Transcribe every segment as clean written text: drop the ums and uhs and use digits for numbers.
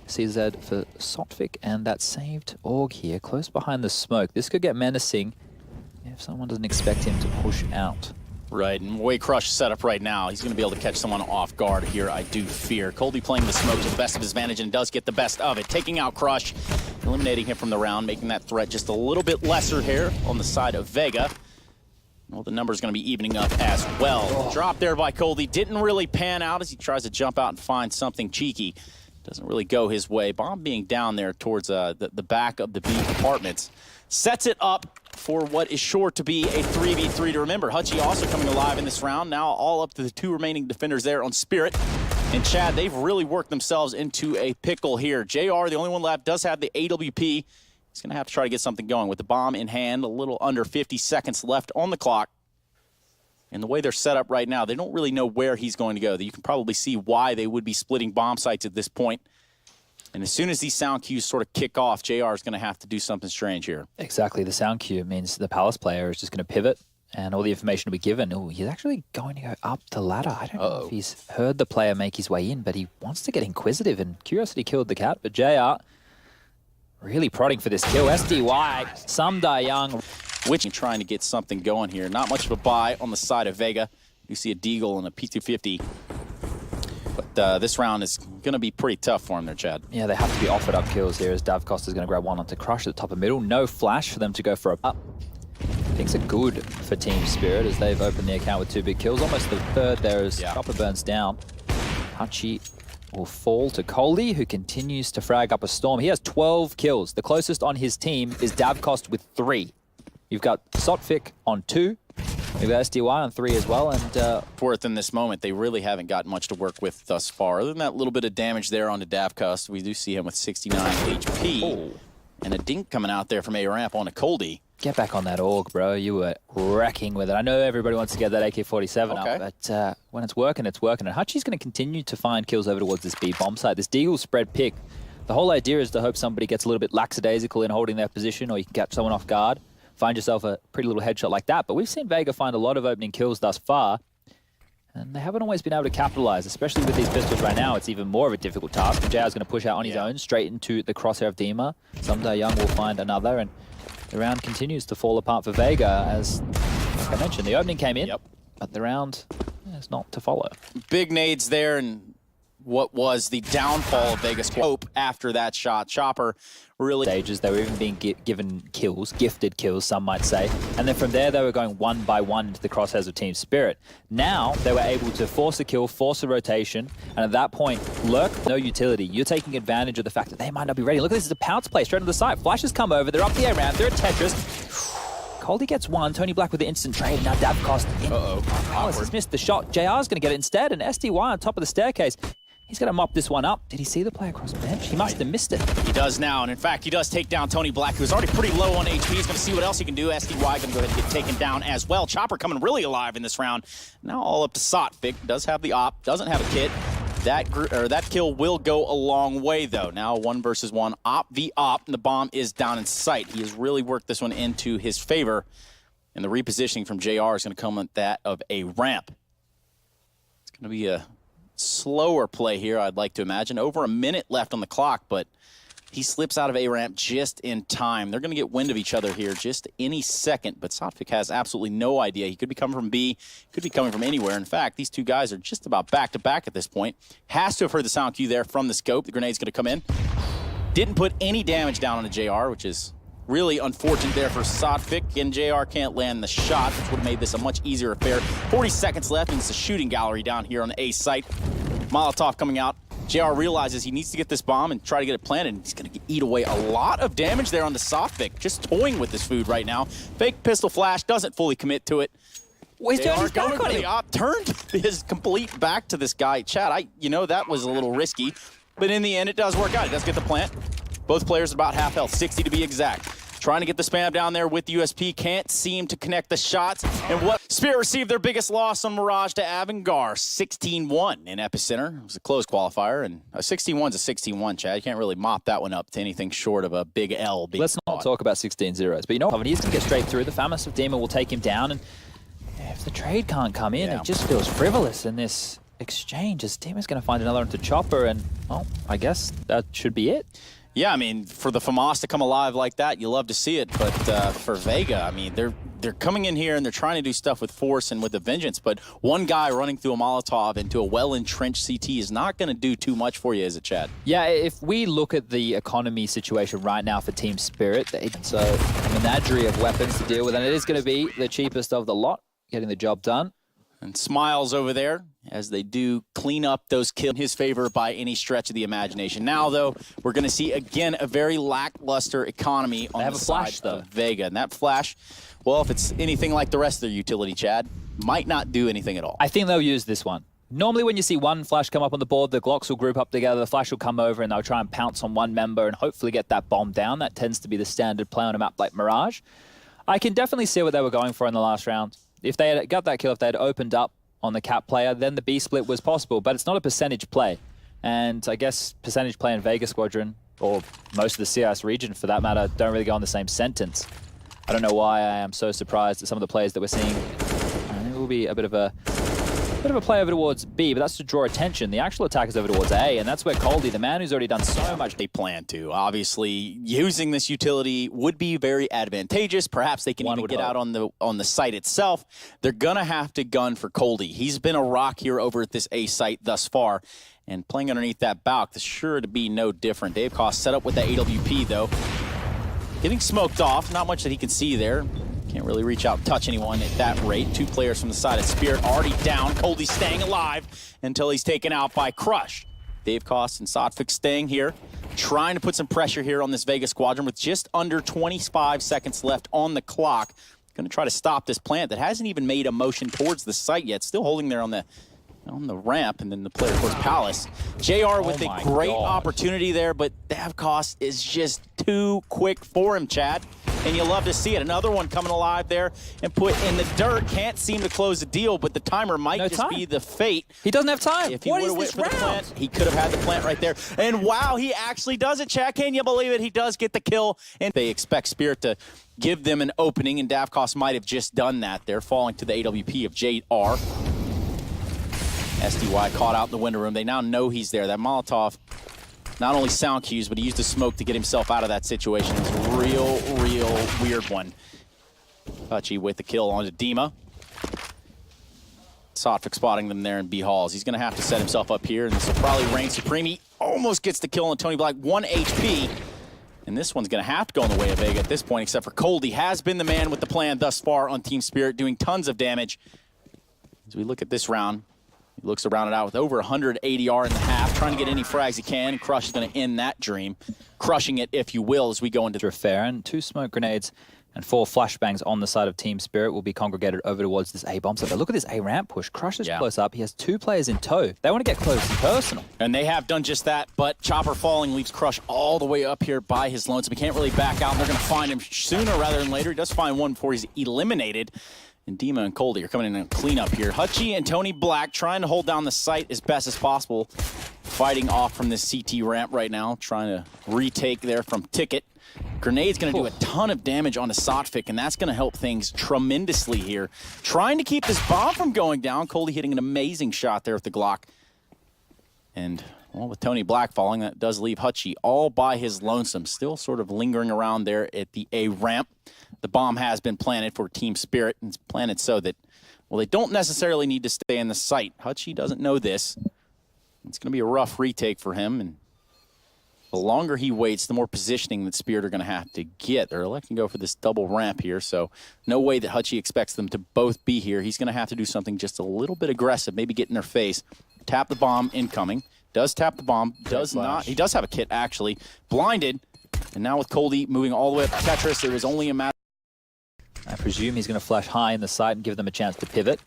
CZ for Sotvic, and that saved Org here, close behind the smoke. This could get menacing if someone doesn't expect him to push out. Right, and way Crush set up right now. He's going to be able to catch someone off guard here, I do fear. Coldy playing the smoke to the best of his advantage and does get the best of it. Taking out Crush, eliminating him from the round, making that threat just a little bit lesser here on the side of Vega. Well, the number's going to be evening up as well. Drop there by Coldy. Didn't really pan out as he tries to jump out and find something cheeky. Doesn't really go his way. Bomb being down there towards the back of the B apartments. Sets it up for what is sure to be a 3v3 to remember. Hutchie also coming alive in this round. Now all up to the two remaining defenders there on Spirit. And Chad, they've really worked themselves into a pickle here. JR, the only one left, does have the AWP. He's going to have to try to get something going with the bomb in hand. A little under 50 seconds left on the clock. And the way they're set up right now, they don't really know where he's going to go. You can probably see why they would be splitting bomb sites at this point. And as soon as these sound cues sort of kick off, JR is going to have to do something strange here. Exactly. The sound cue means the Palace player is just going to pivot and all the information will be given. Oh, he's actually going to go up the ladder. I don't know if he's heard the player make his way in, but he wants to get inquisitive, and curiosity killed the cat. But JR really prodding for this kill. SDY, Sumda Young. Which trying to get something going here. Not much of a buy on the side of Vega. You see a Deagle and a P250. But this round is going to be pretty tough for him there, Chad. Yeah, they have to be offered up kills here as Davcosta is going to grab one onto Crush at the top of middle. No flash for them to go for a up. Things are good for Team Spirit as they've opened the account with 2 big kills. Almost the third there as Chopper burns down. Hutchie will fall to Coldy, who continues to frag up a storm. He has 12 kills. The closest on his team is Davcost with 3. You've got Sotvic on 2. We've got SDY on 3 as well. And Worth in this moment, they really haven't got much to work with thus far. Other than that little bit of damage there on the Davcost, we do see him with 69 HP. And a dink coming out there from A-Ramp on a Coldy. Get back on that Org, bro. You were wrecking with it. I know everybody wants to get that AK-47 up, but when it's working, it's working. And Hutchie's going to continue to find kills over towards this B bomb site. This Deagle spread pick. The whole idea is to hope somebody gets a little bit lackadaisical in holding their position, or you can catch someone off guard. Find yourself a pretty little headshot like that. But we've seen Vega find a lot of opening kills thus far, and they haven't always been able to capitalize, especially with these pistols right now. It's even more of a difficult task. JR's going to push out on his own, straight into the crosshair of Dima. Someday Young will find another, and the round continues to fall apart for Vega as, like I mentioned, the opening came in, but the round is not to follow. Big nades there, and what was the downfall of Vega's hope after that shot. Chopper really... Stages, they were even being given kills, gifted kills, some might say. And then from there, they were going one by one into the crosshairs of Team Spirit. Now, they were able to force a kill, force a rotation, and at that point, Lurk, no utility. You're taking advantage of the fact that they might not be ready. Look, this is a pounce play straight to the side. Flashes come over, they're up the A-ramp, they're at Tetris. Coldy gets one, Tony Black with the instant trade, and now Davcost in. Alice has missed the shot. JR's going to get it instead, and SDY on top of the staircase. He's going to mop this one up. Did he see the play across the bench? He must have missed it. He does now, and in fact, he does take down Tony Black, who's already pretty low on HP. He's going to see what else he can do. SDY going to go ahead and get taken down as well. Chopper coming really alive in this round. Now all up to Sotvic. Does have the op, doesn't have a kit. That kill will go a long way, though. Now 1 versus 1. Op v op, and the bomb is down in sight. He has really worked this one into his favor, and the repositioning from JR is going to come with that of a ramp. It's going to be a slower play here, I'd like to imagine. Over a minute left on the clock, but he slips out of A-ramp just in time. They're going to get wind of each other here just any second, but Sotvic has absolutely no idea. He could be coming from B, could be coming from anywhere. In fact, these two guys are just about back-to-back at this point. Has to have heard the sound cue there from the scope. The grenade's going to come in. Didn't put any damage down on a JR, which is really unfortunate there for Sotvic, and JR can't land the shot, which would have made this a much easier affair. 40 seconds left, and it's a shooting gallery down here on the A site. Molotov coming out. JR realizes he needs to get this bomb and try to get it planted, and he's going to eat away a lot of damage there on the Sotvic. Just toying with this food right now. Fake pistol flash, doesn't fully commit to it. He's going for the op, turned his complete back to this guy. Chad, you know that was a little risky, but in the end, it does work out. He does get the plant. Both players about half health, 60 to be exact. Trying to get the spam down there with USP, can't seem to connect the shots. And what? Spirit received their biggest loss on Mirage to Avangar, 16-1 in Epicenter. It was a close qualifier, and a 16-1's a 16-1, Chad. You can't really mop that one up to anything short of a big L. Let's not talk about 16-0s, but you know what? He's going to get straight through. The Famous of Demon will take him down, and if the trade can't come in, it just feels frivolous in this exchange as Team is going to find another into Chopper, and, well, I guess that should be it. Yeah, I mean, for the FAMAS to come alive like that, you love to see it. But for Vega, I mean, they're coming in here and they're trying to do stuff with force and with a vengeance. But one guy running through a Molotov into a well-entrenched CT is not going to do too much for you, is it, Chad? Yeah, if we look at the economy situation right now for Team Spirit, it's a menagerie of weapons to deal with, and it is going to be the cheapest of the lot, getting the job done. And Smiles over there as they do clean up those kills in his favor by any stretch of the imagination. Now, though, we're going to see, again, a very lackluster economy on the side of Vega. And that flash, well, if it's anything like the rest of their utility, Chad, might not do anything at all. I think they'll use this one. Normally when you see one flash come up on the board, the Glocks will group up together, the flash will come over, and they'll try and pounce on one member and hopefully get that bomb down. That tends to be the standard play on a map like Mirage. I can definitely see what they were going for in the last round. If they had got that kill, if they had opened up on the cap player, then the B split was possible, but it's not a percentage play. And I guess percentage play in Vega Squadron, or most of the CIS region for that matter, don't really go on the same sentence. I don't know why I am so surprised at some of the plays that we're seeing. It will be a bit of a play over towards B, but that's to draw attention. The actual attack is over towards A, and that's where Coldy, the man who's already done so much. They plan to. Obviously, using this utility would be very advantageous. Perhaps they can even get out on the site itself. They're going to have to gun for Coldy. He's been a rock here over at this A site thus far, and playing underneath that Balk is sure to be no different. Dave Cost set up with that AWP, though. Getting smoked off. Not much that he can see there. Can't really reach out and touch anyone at that rate. Two players from the side of Spirit already down. Coldy staying alive until he's taken out by Crush. Dave Cost and Sotfik staying here, trying to put some pressure here on this Vega Squadron with just under 25 seconds left on the clock. Going to try to stop this plant that hasn't even made a motion towards the site yet. Still holding there on the ramp, and then the player towards Palace. JR with a great opportunity there, but Davkos is just too quick for him, Chad. And you love to see it. Another one coming alive there and put in the dirt. Can't seem to close the deal, but the timer might be the fate. He doesn't have time. If he would have went for the plant, he could have had the plant right there. And wow, he actually does it, Chad. Can you believe it? He does get the kill. And they expect Spirit to give them an opening, and Davkos might have just done that. They're falling to the AWP of JR. SDY caught out in the window room. They now know he's there. That Molotov, not only sound cues, but he used the smoke to get himself out of that situation. It was a real weird one. Touchy with the kill onto Dima. Sotfik spotting them there in B Halls. He's going to have to set himself up here, and this will probably reign supreme. He almost gets the kill on Tony Black. 1 HP. And this one's going to have to go in the way of Vega at this point, except for Coldy has been the man with the plan thus far on Team Spirit, doing tons of damage. As we look at this round, he looks to round it out with over 100 ADR in the half, trying to get any frags he can. Crush is going to end that dream, crushing it, if you will, as we go into fair. And 2 smoke grenades and 4 flashbangs on the side of Team Spirit will be congregated over towards this A bomb site. But look at this A ramp push. Crush is close up. He has 2 players in tow. They want to get close and personal. And they have done just that, but Chopper falling leaves Crush all the way up here by his lonesome. He can't really back out, and they're going to find him sooner rather than later. He does find one before he's eliminated. And Dima and Coldy are coming in and clean up here. Hutchie and Tony Black trying to hold down the site as best as possible. Fighting off from this CT ramp right now, trying to retake there from Ticket. Grenade's going to do a ton of damage onto Sotfik, and that's going to help things tremendously here. Trying to keep this bomb from going down. Coldy hitting an amazing shot there with the Glock. And, well, with Tony Black falling, that does leave Hutchie all by his lonesome. Still sort of lingering around there at the A ramp. The bomb has been planted for Team Spirit, and it's planted so that, well, they don't necessarily need to stay in the site. Hutchie doesn't know this. It's going to be a rough retake for him, and the longer he waits, the more positioning that Spirit are going to have to get. They're electing to go for this double ramp here, so no way that Hutchie expects them to both be here. He's going to have to do something just a little bit aggressive, maybe get in their face. Tap the bomb, incoming. Does tap the bomb, does not. He does have a kit, actually. Blinded, and now with Coldy moving all the way up to Tetris, there is only a matter. I presume he's going to flash high in the site and give them a chance to pivot.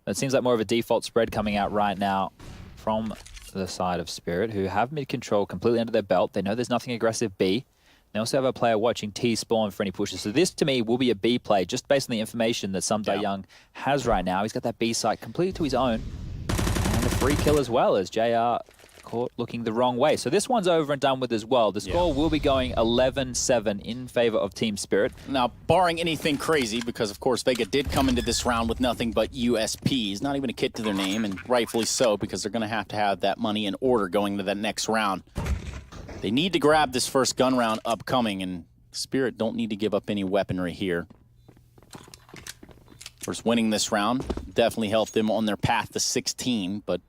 But it seems like more of a default spread coming out right now from the side of Spirit, who have mid-control completely under their belt. They know there's nothing aggressive B. They also have a player watching T spawn for any pushes. So this, to me, will be a B play, just based on the information that Sumday Young has right now. He's got that B site completely to his own. And a free kill as well, as JR caught looking the wrong way. So this one's over and done with as well. The score will be going 11-7 in favor of Team Spirit. Now, barring anything crazy, because of course Vega did come into this round with nothing but USPs, not even a kit to their name, and rightfully so, because they're going to have that money in order going into that next round. They need to grab this first gun round upcoming, and Spirit don't need to give up any weaponry here. Of course, winning this round definitely helped them on their path to 16, but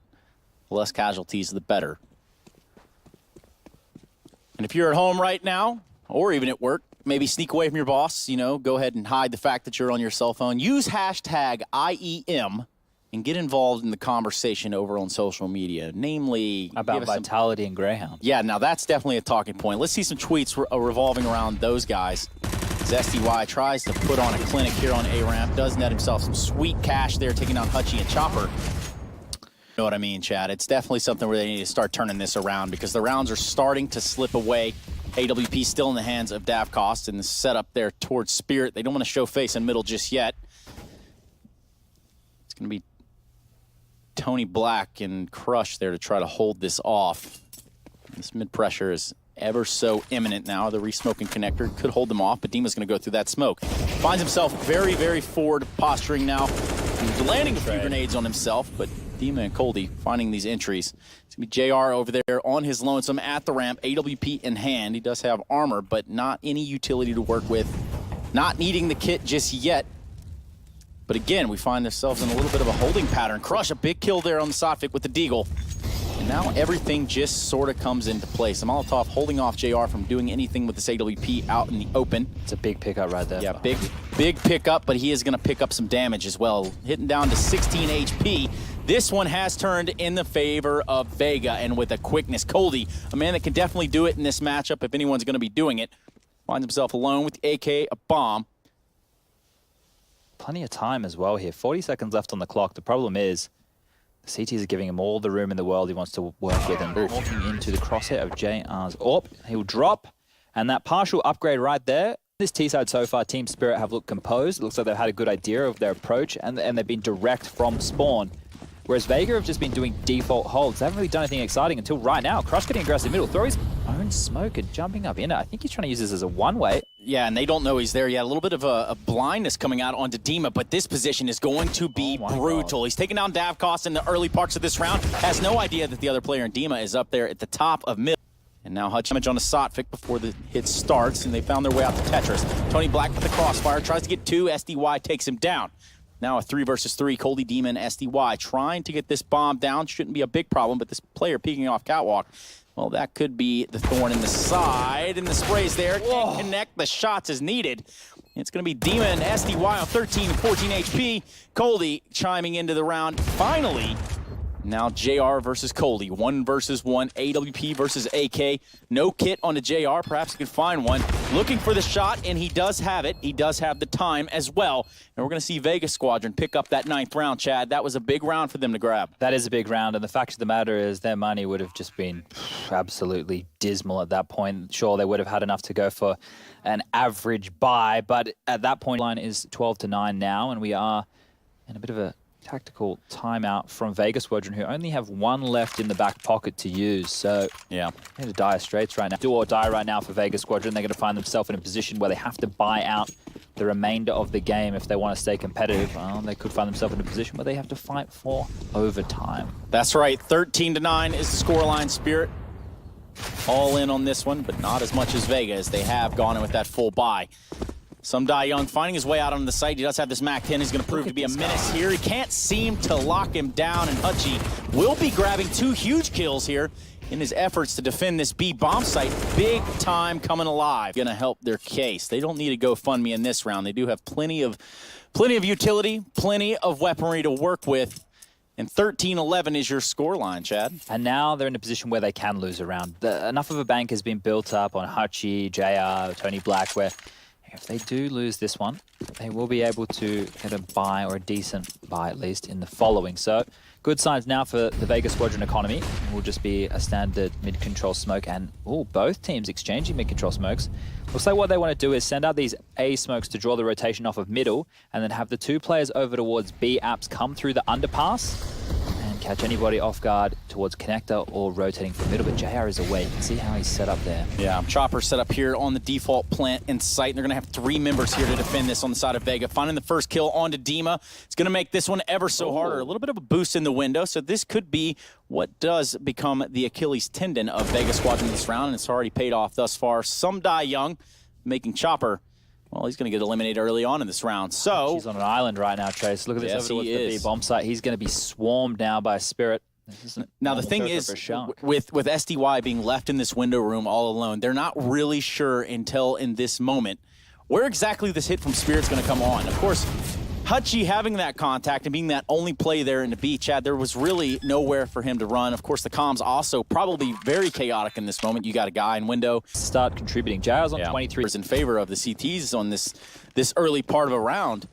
the less casualties, the better. And if you're at home right now, or even at work, maybe sneak away from your boss, you know, go ahead and hide the fact that you're on your cell phone. Use hashtag IEM and get involved in the conversation over on social media, namely... About Vitality and Greyhound. Yeah, now that's definitely a talking point. Let's see some tweets revolving around those guys. As SDY tries to put on a clinic here on A-Ramp, does net himself some sweet cash there, taking on Hutchie and Chopper. You know what I mean, Chad? It's definitely something where they need to start turning this around because the rounds are starting to slip away. AWP still in the hands of Davcost and the setup there towards Spirit. They don't want to show face in middle just yet. It's going to be Tony Black and Crush there to try to hold this off. This mid-pressure is ever so imminent now. The re-smoking connector could hold them off, but Dima's going to go through that smoke. Finds himself very, very forward posturing now. He's landing a few grenades on himself, but Dima and Coldy finding these entries. It's going to be JR over there on his lonesome at the ramp, AWP in hand. He does have armor, but not any utility to work with. Not needing the kit just yet. But again, we find ourselves in a little bit of a holding pattern. Crush, a big kill there on the Sotfik with the Deagle. And now everything just sort of comes into place. Molotov holding off JR from doing anything with this AWP out in the open. It's a big pickup right there. Yeah, big pickup, but he is going to pick up some damage as well. Hitting down to 16 HP. This one has turned in the favor of Vega, and with a quickness. Coldy, a man that can definitely do it in this matchup if anyone's going to be doing it. Finds himself alone with the AK, a bomb. Plenty of time as well here. 40 seconds left on the clock. The problem is the CTs are giving him all the room in the world he wants to work with, and walking into the crosshair of JR's AWP. He'll drop, and that partial upgrade right there. This T-side so far, Team Spirit have looked composed. It looks like they've had a good idea of their approach, and they've been direct from spawn. Whereas Vega have just been doing default holds. They haven't really done anything exciting until right now. Crush getting aggressive middle, throw his own smoke and jumping up in it. I think he's trying to use this as a one-way. Yeah, and they don't know he's there yet. A little bit of a blindness coming out onto Dima, but this position is going to be brutal. God. He's taking down Davcost in the early parts of this round. Has no idea that the other player in Dima is up there at the top of middle. And now Hutch damage on the Sotfik before the hit starts, and they found their way out to Tetris. Tony Black with the crossfire, tries to get two. SDY takes him down. Now a 3 versus 3, Coldy, Dima, and SDY trying to get this bomb down. Shouldn't be a big problem, but this player peeking off catwalk, well, that could be the thorn in the side. And the spray's there. Can't connect the shots as needed. It's going to be Dima and SDY on 13 and 14 HP. Coldy chiming into the round. Finally, now JR versus Coldy. 1 versus 1. AWP versus AK. No kit on the JR. Perhaps he can find one. Looking for the shot, and he does have it. He does have the time as well. And we're going to see Vega Squadron pick up that 9th round, Chad. That was a big round for them to grab. That is a big round, and the fact of the matter is their money would have just been absolutely dismal at that point. Sure, they would have had enough to go for an average buy, but at that point, line is 12-9 now, and we are in a bit of a tactical timeout from Vega Squadron, who only have 1 left in the back pocket to use. So yeah, they're in dire straits right now. Do or die right now for Vega Squadron. They're going to find themselves in a position where they have to buy out the remainder of the game if they want to stay competitive. They could find themselves in a position where they have to fight for overtime. That's right. 13-9 is the scoreline. Spirit all in on this one, but not as much as Vega, as they have gone in with that full buy. Some Die Young finding his way out on the site. He does have this MAC-10. He's going to prove to be a menace here. He can't seem to lock him down, and Hutchie will be grabbing 2 huge kills here in his efforts to defend this B bomb site. Big time coming alive. Going to help their case. They don't need to go fund me in this round. They do have plenty of utility, plenty of weaponry to work with. And 13-11 is your scoreline, Chad. And now they're in a position where they can lose a round. Enough of a bank has been built up on Hutchie, JR, Tony Black, where if they do lose this one, they will be able to get a buy, or a decent buy at least, in the following. So good signs now for the Vega Squadron economy. It will just be a standard mid-control smoke, and both teams exchanging mid-control smokes. Looks like what they want to do is send out these A smokes to draw the rotation off of middle, and then have the 2 players over towards B apps come through the underpass and catch anybody off guard towards connector or rotating from middle, but JR is away. You can see how he's set up there. Yeah, Chopper set up here on the default plant in sight. They're going to have 3 members here to defend this on the side of Vega. Finding the first kill onto Dima. It's going to make this one ever so harder. A little bit of a boost in the window, so this could be what does become the Achilles tendon of Vega Squadron this round, and it's already paid off thus far. Some die young, making Chopper, well, he's going to get eliminated early on in this round. So he's on an island right now, Trace. Look at this over towards the B bomb site. He's going to be swarmed now by Spirit. Now the thing is, with SDY being left in this window room all alone, they're not really sure until in this moment where exactly this hit from Spirit's going to come on. Of course, Hutchie having that contact and being that only play there in the B, Chad, there was really nowhere for him to run. Of course, the comms also probably very chaotic in this moment. You got a guy in window. Start contributing. JR's on 23. In favor of the CTs on this early part of a round.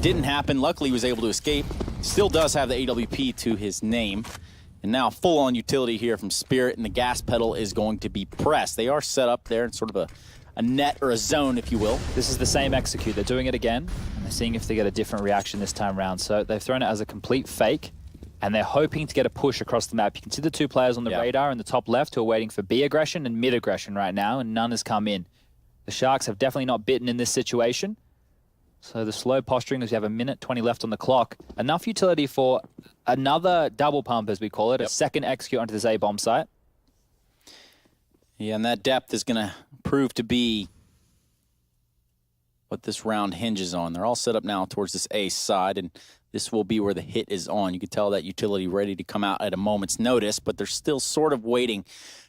Didn't happen. Luckily, he was able to escape. Still does have the AWP to his name. And now full-on utility here from Spirit, and the gas pedal is going to be pressed. They are set up there in sort of a net or a zone, if you will. This is the same execute. They're doing it again, and they're seeing if they get a different reaction this time around. So they've thrown it as a complete fake, and they're hoping to get a push across the map. You can see the 2 players on the radar in the top left who are waiting for B aggression and mid aggression right now, and none has come in. The Sharks have definitely not bitten in this situation. So the slow posturing as we have 1:20 left on the clock. Enough utility for another double pump, as we call it, a second execute onto this A bomb site. Yeah, and that depth is going to prove to be what this round hinges on. They're all set up now towards this A side, and this will be where the hit is on. You can tell that utility ready to come out at a moment's notice, but they're still sort of waiting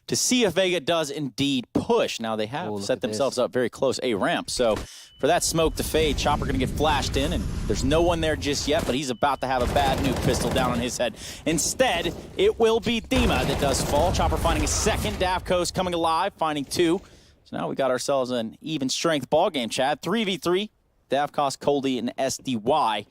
to see if Vega does indeed push. Now they have set themselves up very close A ramp, so for that smoke to fade, Chopper going to get flashed in, and there's no one there just yet, but he's about to have a bad nuke pistol down on his head. Instead, it will be Dima that does fall. Chopper finding a second. Davco's coming alive, finding 2. So now we got ourselves an even strength ball game, Chad. 3v3, Davkos, Coldy, and SDY.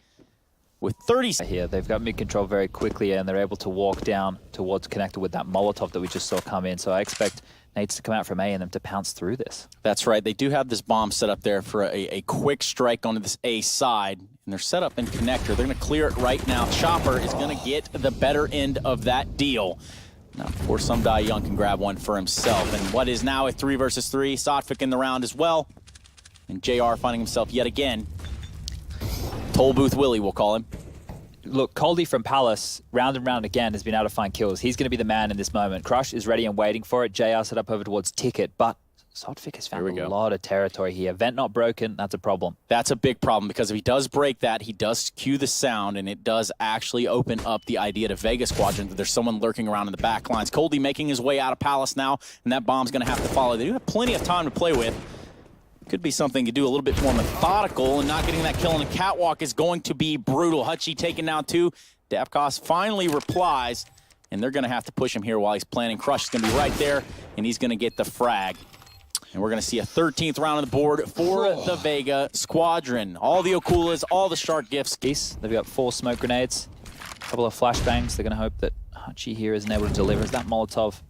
With 30 here, they've got mid control very quickly, and they're able to walk down towards connector with that Molotov that we just saw come in. So I expect Nates to come out from A and them to pounce through this. That's right. They do have this bomb set up there for a quick strike onto this A side, and they're set up in connector. They're going to clear it right now. Chopper is going to get the better end of that deal. Now, of course, some die young can grab one for himself. And what is now a 3 versus 3, Sotfik in the round as well. And JR finding himself yet again. Toll Booth Willie, we'll call him. Look, Coldy from Palace, round and round again, has been able to find kills. He's going to be the man in this moment. Crush is ready and waiting for it. JR set up over towards Ticket, but Sotfik has found a lot of territory here. Vent not broken, that's a problem. That's a big problem, because if he does break that, he does cue the sound, and it does actually open up the idea to Vega Squadron that there's someone lurking around in the back lines. Coldy making his way out of Palace now, and that bomb's going to have to follow. They do have plenty of time to play with. Could be something to do a little bit more methodical, and not getting that kill on the catwalk is going to be brutal. Hutchie taken down 2. Davkos finally replies, and they're going to have to push him here while he's planning. Crush is going to be right there, and he's going to get the frag. And we're going to see a 13th round on the board for the Vega Squadron. All the Okulas, all the shark gifts. They've got 4 smoke grenades, a couple of flashbangs. They're going to hope that Hutchie here isn't able to deliver. Is that Molotov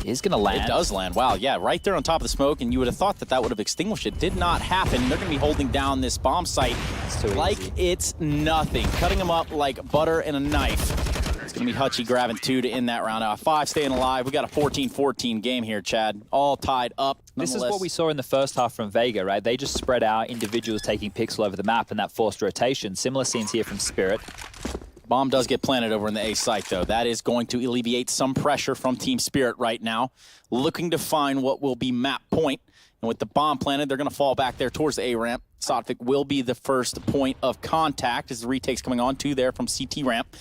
is going to land? It does land. Wow, yeah, right there on top of the smoke, and you would have thought that that would have extinguished it. Did not happen. They're going to be holding down this bomb site like it's nothing. Cutting them up like butter and a knife. It's going to be Hutchie grabbing 2 to end that round. 5 staying alive. We got a 14-14 game here, Chad. All tied up. This is what we saw in the first half from Vega, right? They just spread out, individuals taking pixel over the map and that forced rotation. Similar scenes here from Spirit. Bomb does get planted over in the A site, though. That is going to alleviate some pressure from Team Spirit right now, looking to find what will be map point. And with the bomb planted, they're going to fall back there towards the A ramp. Sotfik will be the first point of contact as the retake's coming on. 2 there from CT ramp.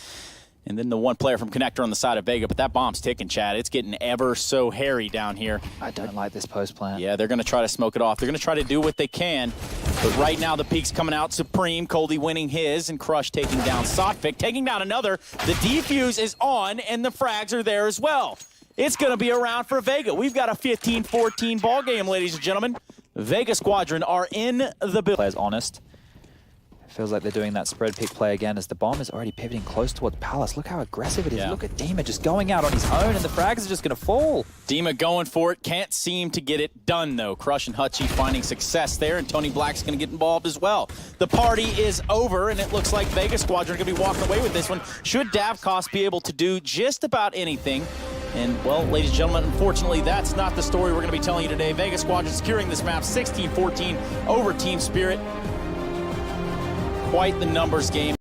And then the 1 player from connector on the side of Vega, but that bomb's ticking, Chad. It's getting ever so hairy down here. I don't like this post plant. Yeah, they're going to try to smoke it off. They're going to try to do what they can. But right now, the peak's coming out supreme. Coldy winning his, and Crush taking down Sotfik, taking down another. The defuse is on, and the frags are there as well. It's going to be a round for Vega. We've got a 15-14 ball game, ladies and gentlemen. Vega Squadron are in the building. Players honest. Feels like they're doing that spread pick play again as the bomb is already pivoting close towards Palace. Look how aggressive it is. Look at Dima just going out on his own, and the frags are just going to fall. Dima going for it. Can't seem to get it done, though. Crush and Hutchie finding success there, and Tony Black's going to get involved as well. The party is over, and it looks like Vega Squadron are going to be walking away with this one. Should Davkos be able to do just about anything? And, well, ladies and gentlemen, unfortunately, that's not the story we're going to be telling you today. Vega Squadron securing this map 16-14 over Team Spirit. Quite the numbers game.